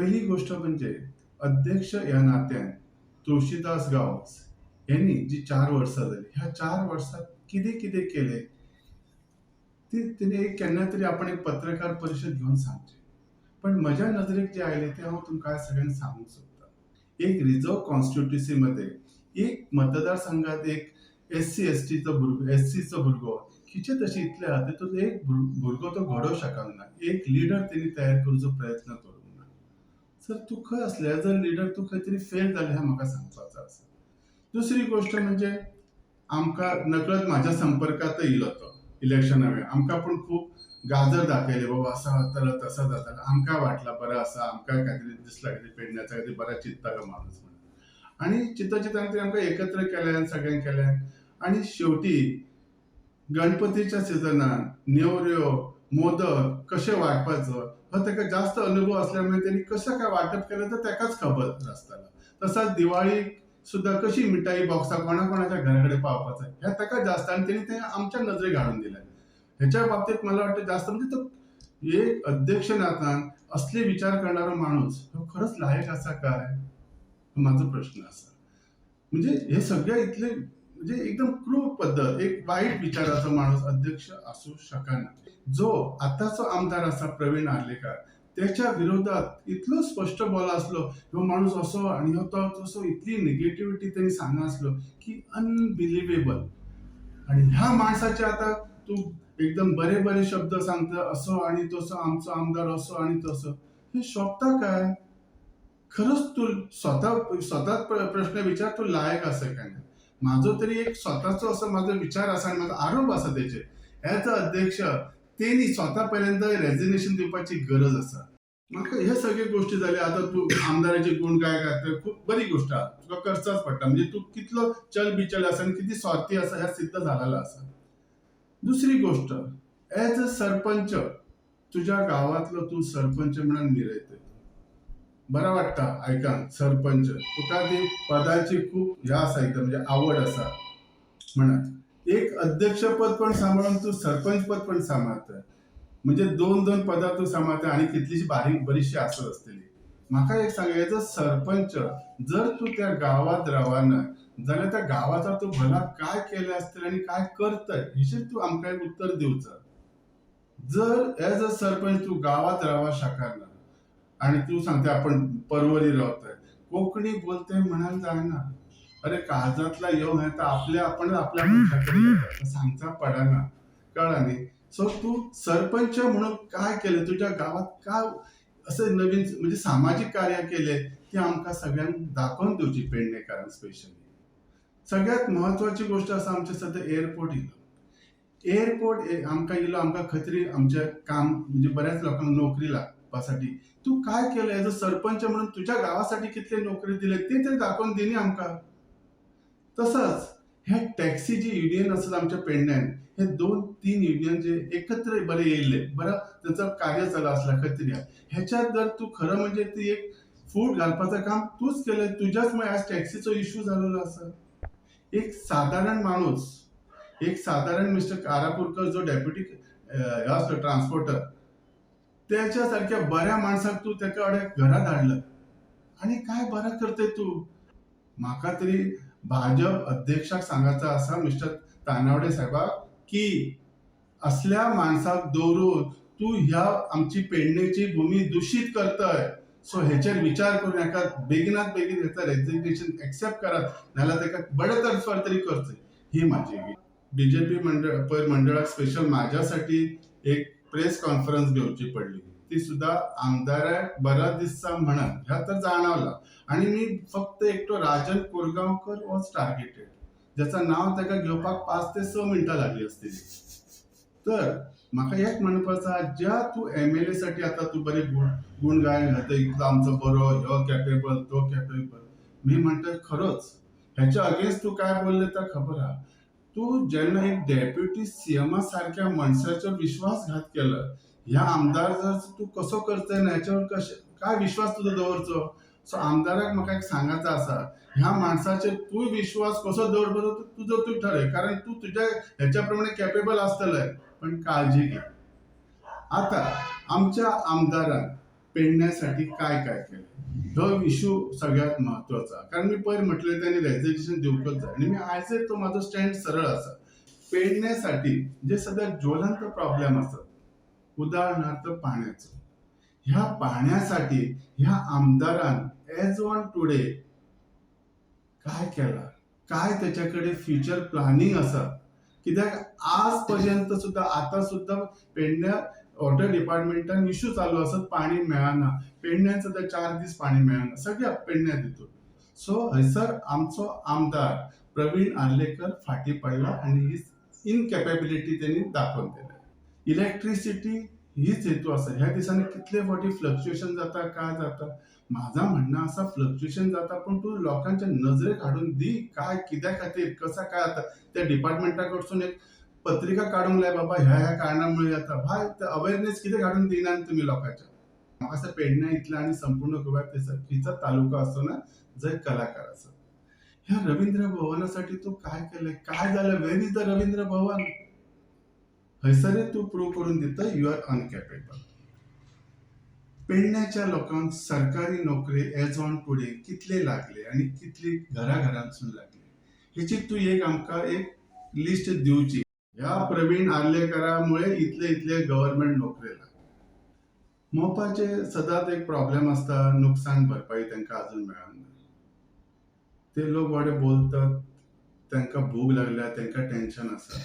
पहिली गोष्ट म्हणजे अध्यक्ष या नात्यान तुळशीदास गावस यांनी जी 4 वर्सां जाली, ह्या 4 वर्सात कितें कितें केलें ती तिने एक केन्ना तरी आपण एक पत्रकार परिषद घेऊन सांगचे. पण म्हज्या नजरेक जे आयले ते हांव तुमकां आज सगळ्यांक सांगूंक सोदतां. एक रिझर्व्ह कॉन्स्टिट्युन्सीमध्ये एक मतदारसंघात एक एस-सी-एस-टीचो भुरगो, एस-सीचो भुरगो किचे तशें इतले आहा तितूंत एक भुरगो तो घडोवंक शकना. एक लिडर तेणी तयार करचो प्रयत्न करूंक ना. सर तूं खंय असलो एज अ लिडर तूं खंय तरी फेल जालें हें म्हाका सांगपाचो आसा. दुसरी गोष्ट म्हणजे आमकां नकळत म्हाज्या संपर्कांत येयलो तो इलेक्शना वेळार. आमकां पूण खूब गाजर दाखयले, बाबा असं जातलो तसं जातलो. आमकां वाटला बरो आसा, आमकां काहीतरी दिसला की पेडण्याचा काहीतरी बरा चिंततालो माणूस म्हणून. आणि चिंतता चिंतता ते आमकां एकत्र केलें, सगळ्यांक केलें. आणि शेवटी गणपतीच्या सिजनान नेवऱ्यो, मोदक कशे वांटपाचो हो ताका जास्त अनुभव असल्यामुळे त्यांनी कसं काय वांटप केलं तर ताकाच खबर आसतालो. तसाच दिवाळीक सुद्धा कशी मिठाई बॉक्सां कोणाकोणाच्या घराकडे पावपाचें हें ताका जास्त, आणि त्यांनी तें आमच्या नजरेक हाडून दिलें. ह्याच्या बाबतीत मला वाटतं जास्त म्हणजे तो एक अध्यक्ष नातान असले विचार करणारा माणूस हो खरंच लायक असा काय, हो माझा प्रश्न असा. म्हणजे हे सगळे इतले म्हणजे एकदम क्रूर पद्धत, एक वाईट विचाराचा माणूस अध्यक्ष असू शकना. जो आताचो आमदार असा प्रवीण आर्लेकर त्याच्या विरोधात इतलो स्पष्ट बोला असलो, हो माणूस असो आणि हो तो तसो, इतली निगेटिव्हिटी त्यांनी सांगा असलो की अनबिलिव्हेबल. आणि ह्या माणसाचे आता तू एकदम बरे बरे शब्द सांगता असो आणि तसो, आमचो आमदार असो आणि तसो, हे शोभता काय? खरंच तू स्वतःच प्रश्न विचार, तू लायक असं काय नाही. माझो तरी एक स्वतःचो असं माझा विचार असा आणि माझा आरोप असा त्याचे ॲज अ अध्यक्ष तेणी स्वतःपर्यंत रेजिग्नेशन दिवपाची गरज असा. म्हाका हे सगळे गोष्टी जाल्या. आता तू आमदाराचे गुण काय करता, खूप बरी गोष्ट आहा, तुका करचाच पडटा. म्हणजे तू कितलो चल बिचल आसा आणि किती स्वार्थी आसा ह्या सिद्ध झालेला असा. दुसरी गोष्ट, ॲज अ सरपंच तुझ्या गावातलो तू सरपंच म्हणून मिरयतय. बरं वाटतं आयकान सरपंच, तुका ती पदाची खूप ह्या आसा, एकदम म्हणजे आवड असा म्हणत. एक अध्यक्षपद पण सांभाळून तू सरपंच पद पण सांभाळतोय. म्हणजे दोन दोन पदां तू सांभाळतोय आणि कितलीशी बारीक बरीचशी आसत असतली. म्हाका एक सांग, एज अ सरपंच जर तू त्या गावात रावना जाल्यार त्या गावाचा तू भला काय केलें आसतलें आणि काय करतय हेचेर तू आमकां एक उत्तर दिवचं. जर एज अ सरपंच तू गावात रावंक शकना आणि तू सांगते आपण परवरी रावतोय, कोंकणी बोलते म्हणान जायना. अरे काळजातला येवंक येता आपल्या आपण आपल्या मनशाकडे येता, सांगचा पडना. कळ्ळा न्ही? सो तू सरपंच म्हणून काय केलं, तुझ्या गावात काय असं नवीन म्हणजे सामाजिक कार्य केले ते आमकां सगळ्यांक दाखोवन दिवची, पेडणेकारांक स्पेशली. सगळ्यात महत्वाची गोष्ट आसा, आमच्या सध्या एअरपोर्ट येयलो. एअरपोर्ट आमकां येयलो, आमकां खंय तरी आमचें काम म्हणजे बऱ्याच लोकांक नोकरी लागपासाठी तू काय केलं एज अ सरपंच म्हणून, तुझ्या गावासाठी कितले नोकरी दिले ते तरी दाखोवन दी न्ही आमकां. तसंच हे टॅक्सी जी युनियन असतात आमच्या पेडण्यान, हे 2-3 युनियन जे एकत्र बरे येयले, बरं त्यांचं कार्य चालू असला खंय तरी, ह्याच्यात जर तू खरं म्हणजे ती एक फूट घालपाचं काम तूच केलंय, तुझ्याचमुळे आज टॅक्सीचो इश्यू झालेलो असा. एक साधारण माणूस, एक साधारण मिस्टर कारापूरकर जो डेप्युटी असतो ट्रान्सपोर्टर, त्याच्यासारख्या बऱ्या माणसाक तू त्याकडे घरात हाडलं आणि काय बरं करते तू. म्हाका तरी भाजप अध्यक्षाक सांगायचं असा मिस्टर तानावडे साहेबाक की असल्या माणसाक दवरून तू ह्या आमची पेडणेची भूमी दूषित करतय. सो हेचेर विचार करून एका बेगिनात बेगीन ह्याचं रेजिग्नेशन एक्सेप्ट करात, नाल्यार ताका बडे तरेकवार तरी करचें, ही माझी. बीजेपी मंडळाक स्पेशल माझ्यासाठी एक प्रेस कॉन्फरन्स घेवची पडली. ती सुद्धा आमदाराक बरा दिसता म्हणून ह्या तर जाणवला. आणि मी फक्त एकटो राजन कोरगांवकर वॉज टार्गेटेड, ज्याचं नाव ताका घेवपाक 5 ते 6 मिनटां लागली असतली. तर म्हाका एक म्हणपाचं आसा, ज्या तू एमएलए साठी आता तू बरे गुण गायन घालता, इतलो आमचो बरो, ह्यो कॅपेबल तो कॅपेबल, मी म्हणटा खरोच ह्याच्या अगेन्स्ट तू काय बोलले तर खबर आहा. तू जेन्ना एक डेप्युटी सीएम सारख्या मनशाचेर विश्वासघात केला, ह्या आमदार जर तू कसो करतय ना ह्याच्यावर काय विश्वास तुजो दवरचो. सो आमदाराक म्हाका एक सांगायचं असा, ह्या माणसाचेर तू विश्वास कसो दवरपाचो तुझो तू ठरय, कारण तू तुझ्या ह्याच्याप्रमाणे कॅपेबल असतलंय. पण काळजी घे. आता आमच्या आमदारान पेडण्यासाठी काय काय केलं हो इश्यू सगळ्यात महत्वाचा. कारण मी पयर म्हटलें त्यांनी रेझिग्नेशन दिवकच जाय आणि मी आयज तो माझो स्टँड सरळ असा. पेडण्यासाठी जे सध्या ज्वलंत प्रॉब्लेम असतात उदाहरणार्थ पाण्याचं, ह्या पाण्यासाठी ह्या आमदारान एज ऑन टुडे काय केला, काय त्याच्याकडे फ्युचर प्लॅनिंग असा, कित्याक आज पर्यंत सुद्धा आता सुद्धा पेडण्या वॉटर डिपार्टमेंटान इश्यू चालू असत, पाणी मेळना. पेडण्यान सुद्धा 4 दीस पाणी मेळना, सगळ्या पेडण्या दितून. सो हयसर आमचो आमदार प्रवीण आर्लेकर फाटी पडला आणि ही इनकॅपेबिलिटी त्यांनी दाखवून दिली. इलेक्ट्रिसिटी हीच हेतू असा. ह्या दिसांनी कितले फावटी फ्लक्च्युएशन जाता, काय जाता. माझा म्हणणं असा, फ्लक्च्युएशन जाता पण तू लोकांच्या नजरेक हाडून दी, काय कित्या खातीर कसा काय आता त्या डिपार्टमेंटा कडसून एक पत्रिका काढूंक लाय बाबा ह्या ह्या कारणामुळे जाता. भाय अवेअरनेस कित्याक हाडून दिनात तुम्ही लोकांच्या. म्हाका असं पेडण्या इतल्या आणि संपूर्ण गोव्यात खंयचा तालुका असतो ना जंय कलाकार असत. ह्या रवींद्र भवनासाठी तू काय केलंय, काय झालं, वेर इज द रवींद्र भवन. हयसर तू प्रूव्ह करून दिता यू आर अनकॅपेबल. पेडण्याच्या लोकांक सरकारी नोकरी एज ऑन टुडे कितले लागले आणि कितली घराघरांसून लागले हेची तू एक आमकां एक लिस्ट दिवची. ह्या प्रवीण आर्लेकरामुळे इतले इतले गव्हर्नमेंट नोकरी लागले. मोपाचे सदांच एक प्रॉब्लेम असता, नुकसान भरपाई तांकां अजून मेळना. ते लोक वाडे बोलतात, तांकां भूक लागल्या, तांकां टेन्शन आसा.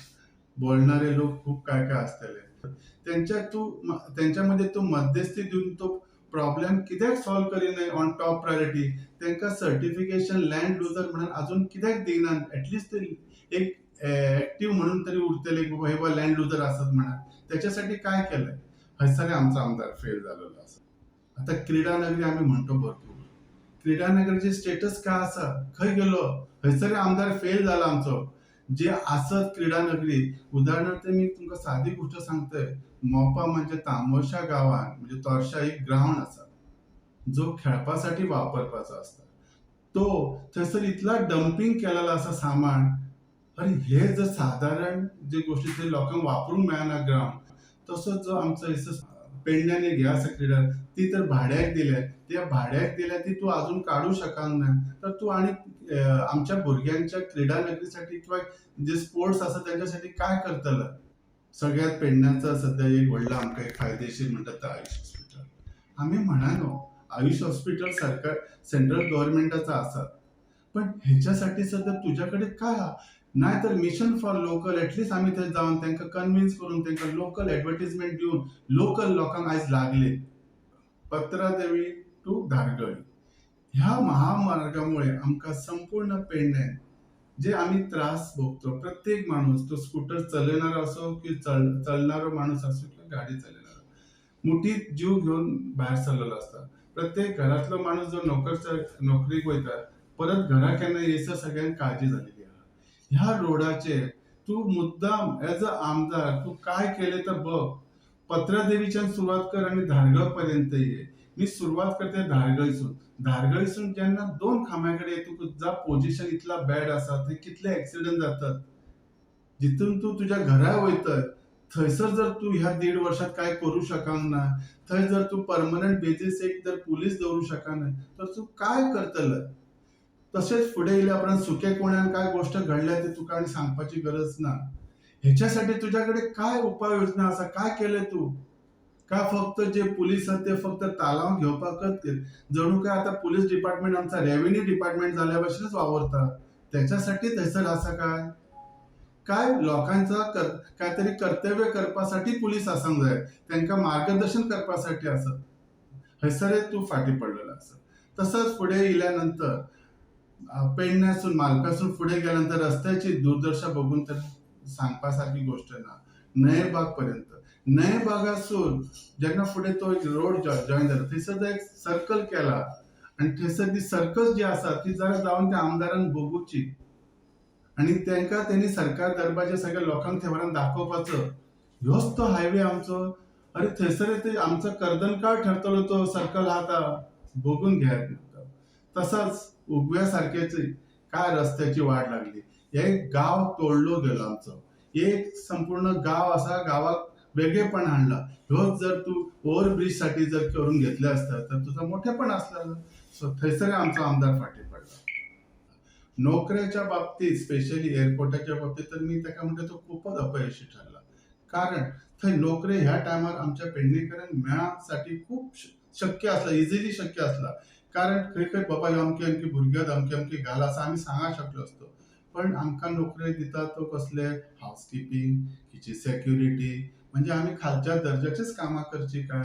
बोलणारे लोक खूप काय काय असतले. त्यांच्यामध्ये तू मध्यस्थी देऊन तो प्रॉब्लेम कित्याक सॉल्व करीनाय ऑन टॉप प्रायोरिटी. तांकां सर्टिफिकेशन लँड लुजर म्हणून अजून कित्याक दिनात. ऍटलिस्ट एक ऍक्टिव्ह म्हणून तरी उरतले की बाबा हे बा लँड लुजर असत म्हणून. त्याच्यासाठी काय केलंय. हयसर आमचा आमदार फेल झालेलो असा. आता क्रीडा नगरी आम्ही म्हणतो भरपूर. क्रीडा नगरीचे स्टेटस काय असा, खंय गेलो. हयसर आमदार फेल झाला आमचो. जे असत क्रीडा नगरी, उदाहरणार्थ मी तुमकां साधी गोष्ट सांगतोय. मोपा म्हणजे तामोशा गावात म्हणजे तोरशा एक ग्राउंड असा जो खेळपासाठी वापरपाचो असता. तो थंयसर इतला डम्पिंग केलेला असा सामान. अरे हे जर साधारण जे गोष्टी ते लोकांक वापरूंक मेळना ग्राउंड, तसोच जो आमचो पेडण्यान एक हे आसा क्रीडा, ती तर भाड्याक दिल्या. त्या भाड्याक दिल्या ती तू अजून काढू शकना ना. तर तू आणि आमच्या भुरग्यांच्या क्रीडा नगरीसाठी किंवा जे स्पोर्ट्स आसा त्यांच्यासाठी काय करतला. सगळ्यात पेडण्याचा सध्या एक व्हडला आमकां एक फायदेशीर म्हणटात ते आयुष हॉस्पिटल. आम्ही म्हणालो आयुष हॉस्पिटल सरकार सेंट्रल गव्हर्नमेंटाचा आसा, पण ह्याच्यासाठी सध्या तुझ्याकडे काय हा. नाहीतर मिशन फॉर लोकल ऍटलिस्ट आम्ही थंय जाऊन तांकां कन्विन्स करून तांकां लोकल ऍडव्हर्टिजमेंट दिवन लोकल लोकांक आयज लागले. पत्रादेवी टू धारगळी ह्या महामार्गामुळे आमकां संपूर्ण पेडण्यात जे आम्ही त्रास भोगतो, प्रत्येक माणूस तो स्कूटर चलवणारा असो की चलणारो माणूस असो किंवा गाडी चालवणारा, मुठीत जीव घेऊन बाहेर सरलेलो असता. प्रत्येक घरातलो माणूस जो नोकरीक वयता परत घरा केन्ना येयसर सगळ्यांक काळजी झालेली आहा. ह्या रोडाचेर तू मुद्दाम एज अ आमदार तू काय केले तर बघ. पत्रादेवीच्यान सुरुवात कर आणि धारगळ पर्यंत ये. मी सुरुवात करते धारगळीसून. धारगळीसून जेन्ना 2 खांब्याकडे तुझा पोझिशन इतला बॅड असा, थंय कितले ऍक्सिडेंट जातात. जिथून तू तुझ्या घरा वयतय थंयसर जर तू ह्या 1.5 वर्षात काय करू शकांक ना, थंय जर तू परमनंट बेजीस एक जर पुलीस दवरू शकाना, तर तू काय करतलं. तसेच पुढे गेल्या उपरांत सुके कोण्यान काय गोष्ट घडल्या ते तुका आणि सांगपाची गरज ना. ह्याच्यासाठी तुझ्याकडे काय उपाययोजना असा, काय केलंय तू. का फक्त जे पोलीस आहेत ते फक्त तालाव घेवपाकच जणू काय आता पोलीस डिपार्टमेंट आमचा रेव्हेन्यू डिपार्टमेंट झाल्या भशेनच वावरता. त्याच्यासाठी थंयसर आसा काय. काय लोकांचा काहीतरी कर्तव्य करपासाठी पोलीस आसंक जाय. तांकां मार्गदर्शन करपासाठी आसत. हयसर तू फाटी पडलेलो आसा. तसंच पुढे गेल्यानंतर पेडण्यासून मालप्यासून पुढे गेल्यानंतर रस्त्याची दुर्दशा बघून तर सांगपासारखी गोष्ट ना. नयरबाग पर्यंत. नयरबागासून जेन्ना फुडें तो एक रोड जॉईन जाला थंयसर एक सर्कल केला आणि थंयसर ती सर्कस जी आसा ती जरा जावन त्या आमदारान बघूची आणि तांकां त्यांनी सरकार दरबारच्या सगळ्या लोकांक थंय व्हरून दाखोवपाचो. ह्योच तो हायवे आमचो. अरे थंयसर ते आमचो कर्दनकाळ ठरतलो तो सर्कल आहा बघून घेयात. तसाच उगव्या सारख्याची काय रस्त्याची वाट लागली. एक गाव तोडलो गेलो आमचो. एक संपूर्ण गाव असा गावाक वेगळेपण हाडला. ह्योच जर तूं ओव्हरब्रिज साठी जर करून घेतले असता तर तुजो मोठेपण आसलेलो. सो थंयसर आमचो आमदार फाटीं पडला. नोकऱ्याच्या बाबतीत स्पेशली एअरपोर्टाच्या बाबतीत तर मी ताका म्हणटा तो खूपच अपयशी ठरला. कारण थंय नोकऱ्यो ह्या टायमार आमच्या पेडणेकरांक मेळासाठी खूप शक्य आसला, इझिली शक्य आसला. कारण खंय खंय बाबा ह्यो अमके अमके भुरगे अमके अमके घाल आसा आमी सांगूंक शकलो असतो. पण आमकां नोकऱ्यो दिता तो कसले हावजकीपिंग, किचन सेक्युरिटी, म्हणजे आमी खालच्या दर्जाचीच कामां करची काय?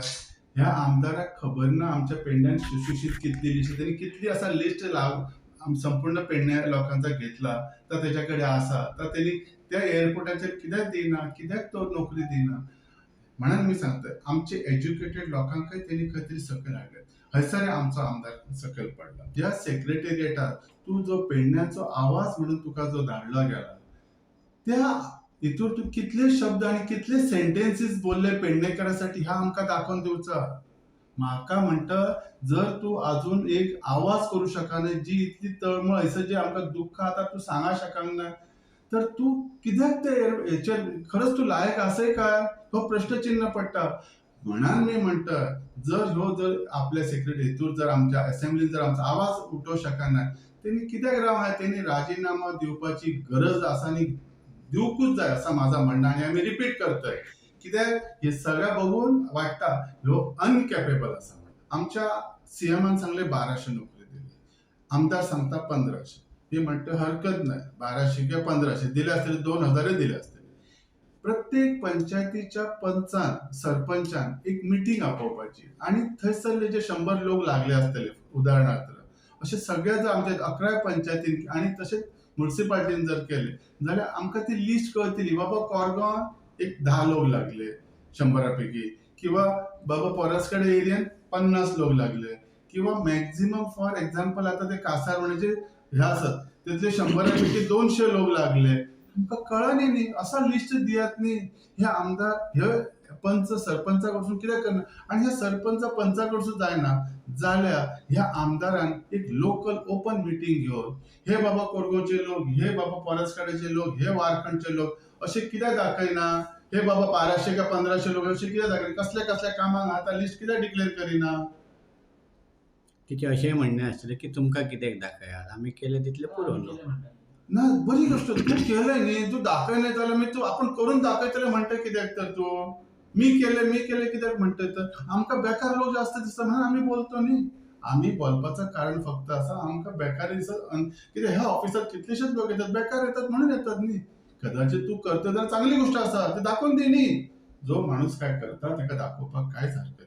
ह्या आमदाराक खबर ना आमच्या पेडण्यान सुशिक्षीत कितली लिस्ट, तेणी कितली आसा लिस्ट संपूर्ण पेडण्या लोकांचा घेतला, तर त्याच्याकडे आसा, तर तेणी त्या एअरपोर्टाचेर कित्याक दिना, कित्याक तो नोकरी दिना? म्हणून मी सांगतोय आमचे एज्युकेटेड लोकांकय तेणी खंय तरी सकयल हाडले. हयसर आमचो आमदार सकयल पडला. ज्या सेक्रेटेरिएटात तूं जो पेडण्याचो आवाज म्हणून तुका जो धाडलो गेला, त्या हितूर तूं कितले शब्द आणि कितले सेंटेन्सीस बोलले पेडणेकरांसाठी हा आमकां दाखोवन दिवचा. म्हाका म्हणटा जर तूं अजून एक आवाज करू शकना, जी इतली तळमळ हयसर जी आमकां दुख्ख आतां तूं सांगा शकना ना, तर तूं कित्याक ते हेचेर खरंच तूं लायक आसय काय? हो प्रश्नचिन्ह पडटा. म्हणून मी म्हणटा जर ह्यो जर आपल्या सेक्रेटरी हितूर जर आमच्या असेंब्लीन जर आमचो आवाज उठोवंक शकना, तेणी कित्याक राव तेणी राजीनामा दिवपाची गरज आसा आनी दिवंकूच जाय असं माझं म्हणणं आणि आम्ही रिपीट करतोय. कित्याक हे सगळं बघून वाटता ह्यो अनकॅपेबल आसा. आमच्या सीएमान सांगले 1200 नोकरी दिली, आमदार सांगता 1500. मी म्हणतो हरकत नाही, 1200 किंवा 1500 दिले असतले, 2000 दिले असतले. प्रत्येक पंचायतीच्या पंचान सरपंचान एक मिटिंग आपोवपाची आणि थंयसरले जे 100 लोक लागले असतले उदाहरणार्थ, असे सगळे जर आमच्या 11 पंचायतीन आणि तसेच म्युनिसिपालिटीन जर केले जाल्यार आमकां ती लिस्ट कळटली. बाबा कोरगांव एक 10 लोक लागले 100 पैकी, किंवा बाबा परासकडे एरियान 50 लोक लागले, किंवा मॅक्झिमम फॉर एक्झाम्पल आता ते कासार म्हणजे हे असत तिथले 100 पैकी 200 लोक लागले. तुमकां कळनी न्ही, असा लिस्ट दियात न्ही. हे आमदार हे पंच सरपंचाकडसून कित्याक करना? आणि ह्या सरपंच पंचाकडसून जायना जाल्यार ह्या आमदारान एक लोकल ओपन मिटींग घेवन हे बाबा कोरगांवचे लोक, हे बाबा परासकडेचे लोक, हे वारखंडचे लोक असे कित्याक दाखयना? हे बाबा 1200 का 1500 लोक असे कित्याक दाखयना? कसल्या कसल्या कामांक आतां लिस्ट कित्याक डिक्लेअर करिना? तिचे अशें म्हणणें आसतलें की तुमकां कित्याक दाखयात, आमी केलें तितलें पुरो न्हू. ना बरी गोष्ट, तू केलंय न्ही, तू दाखयना जाल्यार मी तू आपण करून दाखयतले म्हणटा कित्याक? तर तू मी केले कित्याक म्हणटा? तर आमकां बेकार लोक जास्त दिसता म्हणून आम्ही बोलतो न्ही. आम्ही बोलपाचं कारण फक्त असं आमकां बेकार दिसत कित्याक ह्या ऑफिसात कितलेशेच लोक येतात, बेकार येतात म्हणून येतात न्ही. कदाचित तू करता जाल्यार चांगली गोष्ट आसा, ते दाखोवन दी न्ही. जो माणूस काय करता ताका दाखोवपाक कांयच हरकत